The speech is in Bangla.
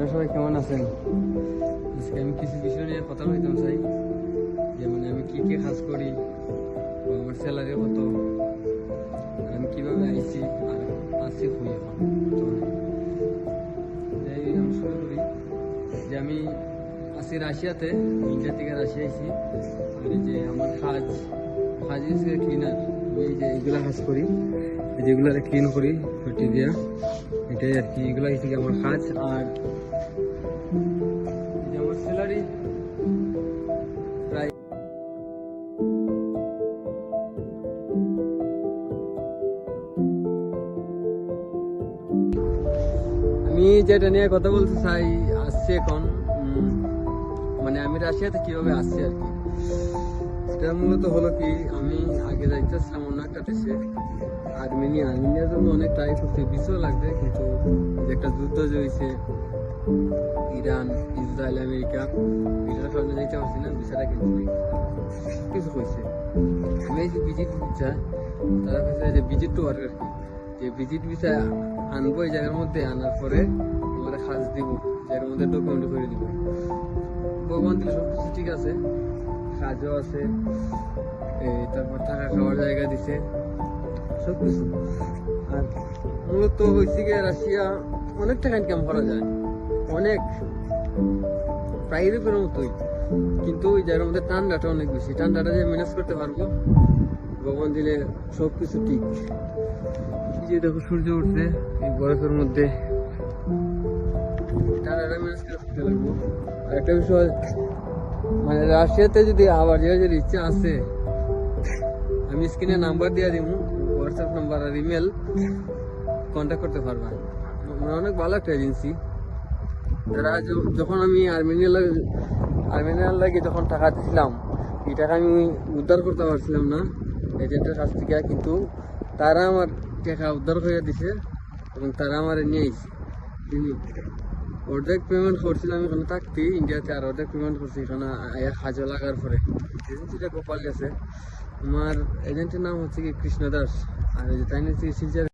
আপনারা সবাই কেমন আছেন? আজকে আমি কিছু বিষয় নিয়ে কথা বলতে চাই, যেমন আমি কি কি কাজ করি, বা আমার স্যালারি কত, আর আমি কিভাবে আইছি আর আছি হই এখন বর্তমানে। আমি শুরু করি যে আমি আছি রাশিয়াতে, ইন্ডিয়া থেকে রাশিয়া আইছি। আর এই যে আমার কাজ হচ্ছে ক্লিনার। আমি এই যে এইগুলা কাজ করি, যেগুলো ক্লিন করি পটি দিয়া, এটাই আর কি। এগুলো থেকে আমার কাজ। আর আমার স্যালারি প্রায় আমি যেটা নিয়ে কথা বলতে চাই আসছে এখন, মানে আমি রাশিয়াতে কিভাবে আসছি আর কি। সেটা মূলত হলো কি, আমি আগে যাইতেছিলাম অন্য একটা দেশে, আর্মেনিয়ার জন্য অনেক ট্রাই করছি, বিষয় লাগবে, কিন্তু একটা যুদ্ধ যে হয়েছে ইরান, ইসরায়েল, আমেরিকা, এটার কারণে যাইতে পারছি না, ভিসাটা কিন্তু কিছু হয়েছে। আমি এই যে ভিজিট ভিসা, তারা কাছে যে ভিজিট টু ওয়ার্ক আর কি, যে ভিজিট ভিসা আনবো এই জায়গার মধ্যে, আনার পরে আমার কাজ দিব, জায়গার মধ্যে ডকুমেন্ট করে দিব। ভগবান দিলে সব কিছু ঠিক আছে, কাজও আছে, তারপর থাকা খাওয়ার জায়গা দিছে, সব কিছু। আর মূলত হয়েছে গিয়ে রাশিয়া অনেক টাকা ইনকাম করা যায়, অনেক, প্রায় ইউরোপের মতোই, কিন্তু ওই জায়গার মধ্যে ঠান্ডাটা অনেক বেশি। ঠান্ডাটা যে ম্যানেজ করতে পারবো, ভগবান দিলে সব কিছু ঠিক। এই যে দেখো সূর্য উঠছে এই বরফের মধ্যে, ঠান্ডাটা ম্যানেজ করতে লাগবো। আর একটা বিষয়, মানে রাশিয়াতে যদি আবার যে ইচ্ছা আছে, আমি স্ক্রিনে নাম্বার দিয়ে দিব, হোয়াটসঅ্যাপ নাম্বার আর ইমেল, কন্ট্যাক্ট করতে পারবা। মানে অনেক ভালো একটা এজেন্সি। তারা যখন আমি আর্মেনিয়ার লাগে যখন টাকা দিছিলাম, এই টাকা আমি উদ্ধার করতে পারছিলাম না এজেন্টের কাছ থেকে, কিন্তু তারা আমার টাকা উদ্ধার করে দিছে এবং তারা আমার নিয়ে আইছে। অর্ধেক পেমেন্ট করছিলাম এখানে থাকতে ইন্ডিয়াতে, আর অর্ধেক পেমেন্ট করছি এখানে কাজে লাগার পরে। এজেন্সিটা গোপাল গেছে। আমার এজেন্টের নাম হচ্ছে কি কৃষ্ণ দাস, আর তাই নিচ্ছে শিলচর।